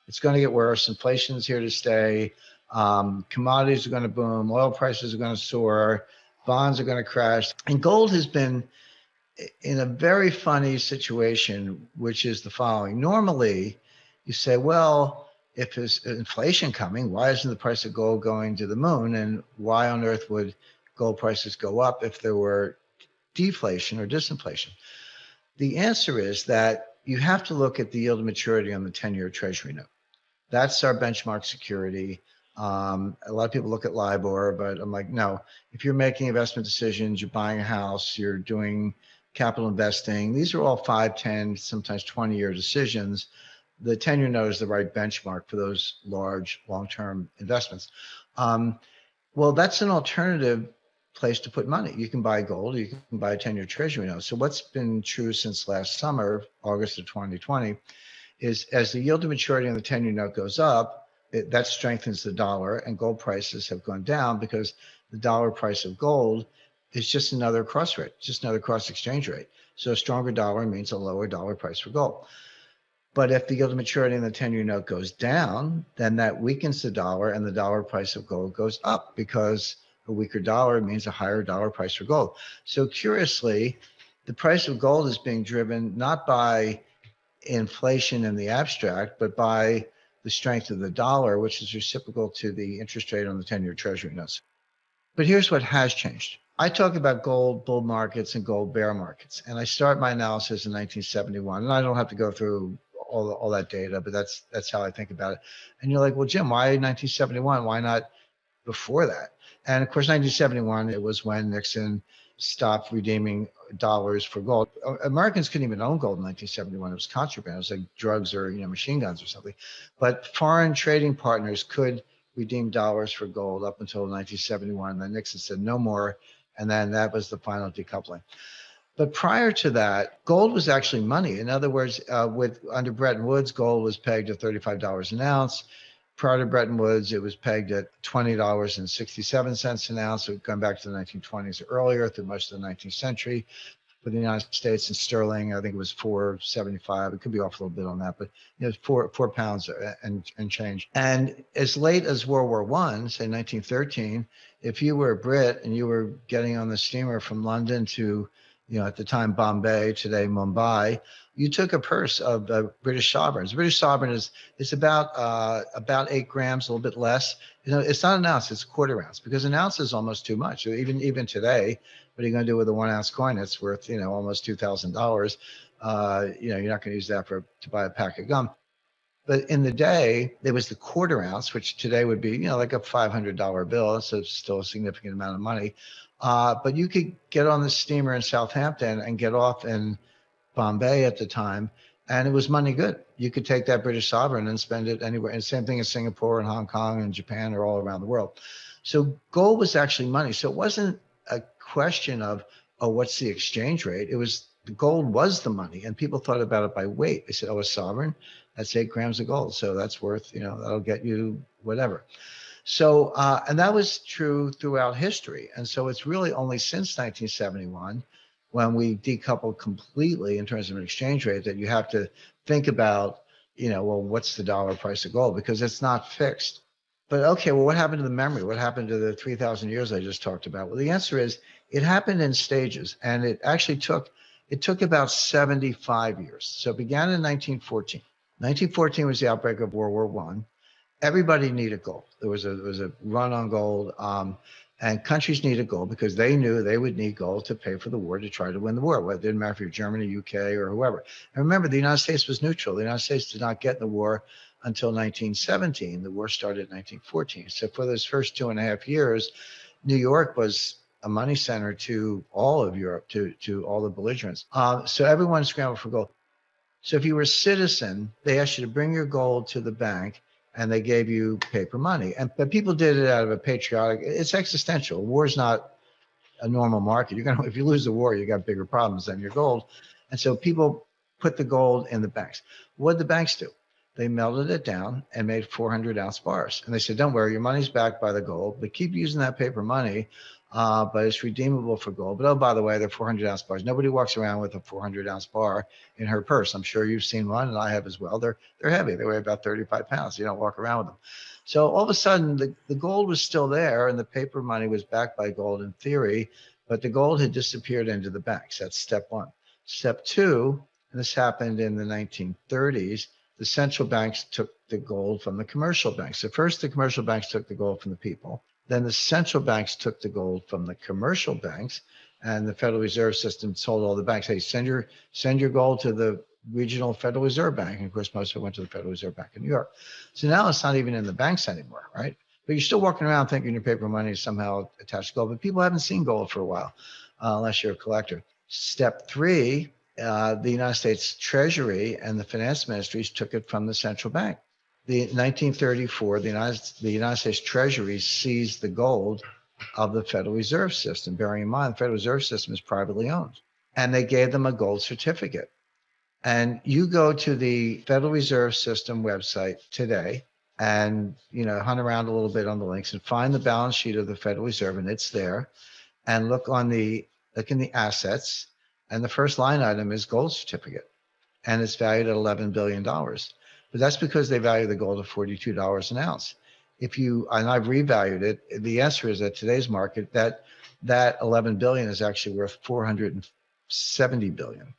It's going to get worse. Inflation's here to stay. Commodities are going to boom. Oil prices are going to soar. Bonds are going to crash. And gold has been in a very funny situation, which is the following. Normally, you say, well, if there's inflation coming, why isn't the price of gold going to the moon? And why on earth would gold prices go up if there were deflation or disinflation? The answer is that you have to look at the yield to maturity on the 10-year Treasury note. That's our benchmark security. A lot of people look at LIBOR, but I'm like, no, if you're making investment decisions, you're buying a house, you're doing capital investing, these are all 5, 10, sometimes 20-year decisions. The 10-year note is the right benchmark for those large long-term investments. Well, that's an alternative place to put money. You can buy gold, you can buy a 10-year Treasury note. So what's been true since last summer, August of 2020, is as the yield to maturity on the 10-year note goes up, that strengthens the dollar, and gold prices have gone down because the dollar price of gold is just another cross rate, just another cross exchange rate. So a stronger dollar means a lower dollar price for gold. But if the yield to maturity in the 10-year note goes down, then that weakens the dollar, and the dollar price of gold goes up because a weaker dollar means a higher dollar price for gold. So curiously, the price of gold is being driven not by inflation in the abstract, but by the strength of the dollar, which is reciprocal to the interest rate on the 10-year Treasury notes. But here's what has changed. I talk about gold bull markets and gold bear markets, and I start my analysis in 1971. And I don't have to go through all that data, but that's how I think about it. And you're like, well, Jim, why 1971? Why not before that? And of course, 1971, it was when Nixon stopped redeeming dollars for gold. Americans couldn't even own gold in 1971. It was contraband. It was like drugs or machine guns or something. But foreign trading partners could redeem dollars for gold up until 1971. Then Nixon said no more, and then that was the final decoupling. But prior to that, gold was actually money. In other words, under Bretton Woods, gold was pegged at $35 an ounce. Prior to Bretton Woods, it was pegged at $20.67 an ounce. So going back to the 1920s or earlier, through most of the 19th century. For the United States and sterling, I think it was $4.75. It could be off a little bit on that, but four pounds and change. And as late as World War I, say 1913, if you were a Brit and you were getting on the steamer from London to, at the time Bombay, today Mumbai, you took a purse of British sovereigns. British sovereign is about 8 grams, a little bit less. It's not an ounce; it's a quarter ounce, because an ounce is almost too much. Even today, what are you going to do with a 1 ounce coin that's worth almost $2,000? You're not going to use that to buy a pack of gum. But in the day, there was the quarter ounce, which today would be like a $500 bill. So it's still a significant amount of money. But you could get on the steamer in Southampton and get off in Bombay at the time, and it was money good. You could take that British sovereign and spend it anywhere. And same thing in Singapore and Hong Kong and Japan or all around the world. So gold was actually money. So it wasn't a question of, what's the exchange rate? It was, the gold was the money, and people thought about it by weight. They said, a sovereign, that's 8 grams of gold. So that's worth, that'll get you whatever. So, and that was true throughout history. And so it's really only since 1971, when we decoupled completely in terms of an exchange rate, that you have to think about, what's the dollar price of gold, because it's not fixed. But okay, well, what happened to the memory? What happened to the 3,000 years I just talked about? Well, the answer is it happened in stages, and it actually took about 75 years. So it began in 1914. 1914 was the outbreak of World War I. Everybody needed gold. There was a run on gold, and countries needed gold because they knew they would need gold to pay for the war, to try to win the war. Well, it didn't matter if you're Germany, UK, or whoever. And remember, the United States was neutral. The United States did not get in the war until 1917. The war started in 1914. So for those first 2.5 years, New York was a money center to all of Europe, to all the belligerents. So everyone scrambled for gold. So if you were a citizen, they asked you to bring your gold to the bank, and they gave you paper money. But people did it out of a patriotic, it's existential. War is not a normal market. If you lose the war, you got bigger problems than your gold. And so people put the gold in the banks. What did the banks do? They melted it down and made 400-ounce bars. And they said, don't worry, your money's backed by the gold, but keep using that paper money, but it's redeemable for gold. But oh, by the way, they're 400-ounce bars. Nobody walks around with a 400-ounce bar in her purse. I'm sure you've seen one, and I have as well. They're heavy. They weigh about 35 pounds. You don't walk around with them. So all of a sudden, the gold was still there, and the paper money was backed by gold in theory, but the gold had disappeared into the banks. That's step one. Step two, and this happened in the 1930s, the central banks took the gold from the commercial banks. So first, the commercial banks took the gold from the people. Then the central banks took the gold from the commercial banks, and the Federal Reserve System told all the banks, hey, send your gold to the regional Federal Reserve Bank. And of course, most of it went to the Federal Reserve Bank in New York. So now it's not even in the banks anymore, right? But you're still walking around thinking your paper money is somehow attached to gold, but people haven't seen gold for a while, unless you're a collector. Step three, the United States Treasury and the finance ministries took it from the central bank. In 1934, the United States Treasury seized the gold of the Federal Reserve System. Bearing in mind, the Federal Reserve System is privately owned. And they gave them a gold certificate. And you go to the Federal Reserve System website today and hunt around a little bit on the links and find the balance sheet of the Federal Reserve, and it's there. And look in the assets. And the first line item is gold certificate, and it's valued at $11 billion. But that's because they value the gold at $42 an ounce. And I've revalued it, the answer is at today's market, that 11 billion is actually worth 470 billion.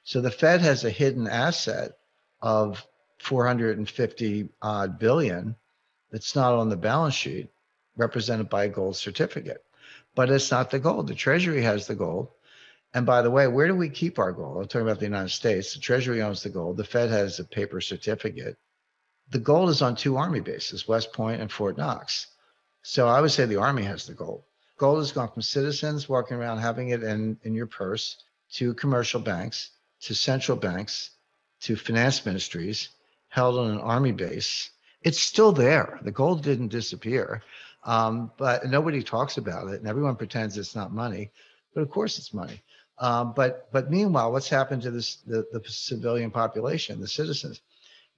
So the Fed has a hidden asset of 450 odd billion that's not on the balance sheet, represented by a gold certificate. But it's not the gold. The Treasury has the gold. And by the way, where do we keep our gold? I'm talking about the United States. The Treasury owns the gold. The Fed has a paper certificate. The gold is on two Army bases, West Point and Fort Knox. So I would say the Army has the gold. Gold has gone from citizens walking around having it in your purse, to commercial banks, to central banks, to finance ministries, held on an Army base. It's still there. The gold didn't disappear, but nobody talks about it, and everyone pretends it's not money. But of course it's money. But meanwhile, what's happened to the civilian population, the citizens?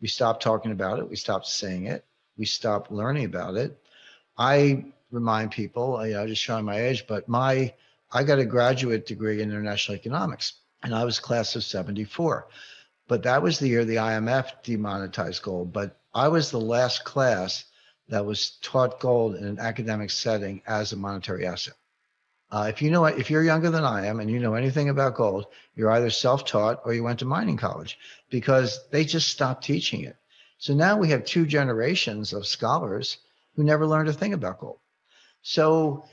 We stopped talking about it. We stopped saying it. We stopped learning about it. I remind people, just showing my age, but I got a graduate degree in international economics, and I was class of 74. But that was the year the IMF demonetized gold. But I was the last class that was taught gold in an academic setting as a monetary asset. If you're younger than I am and you know anything about gold, you're either self-taught or you went to mining college, because they just stopped teaching it. So now we have two generations of scholars who never learned a thing about gold. So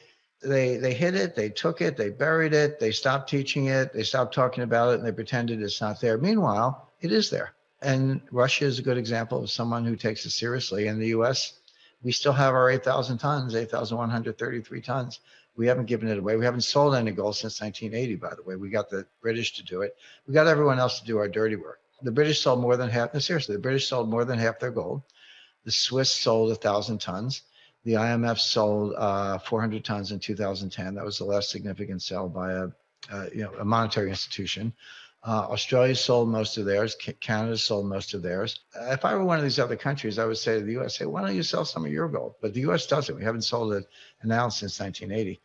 they hid it, they took it, they buried it, they stopped teaching it, they stopped talking about it, and they pretended it's not there. Meanwhile, it is there. And Russia is a good example of someone who takes it seriously. In the US, we still have our 8,000 tons, 8,133 tons. We haven't given it away. We haven't sold any gold since 1980, by the way. We got the British to do it. We got everyone else to do our dirty work. The British sold more than half. No, seriously, the British sold more than half their gold. The Swiss sold 1,000 tons. The IMF sold 400 tons in 2010. That was the last significant sale by a monetary institution. Australia sold most of theirs. Canada sold most of theirs. If I were one of these other countries, I would say to the U.S., hey, why don't you sell some of your gold? But the U.S. doesn't. We haven't sold an ounce since 1980.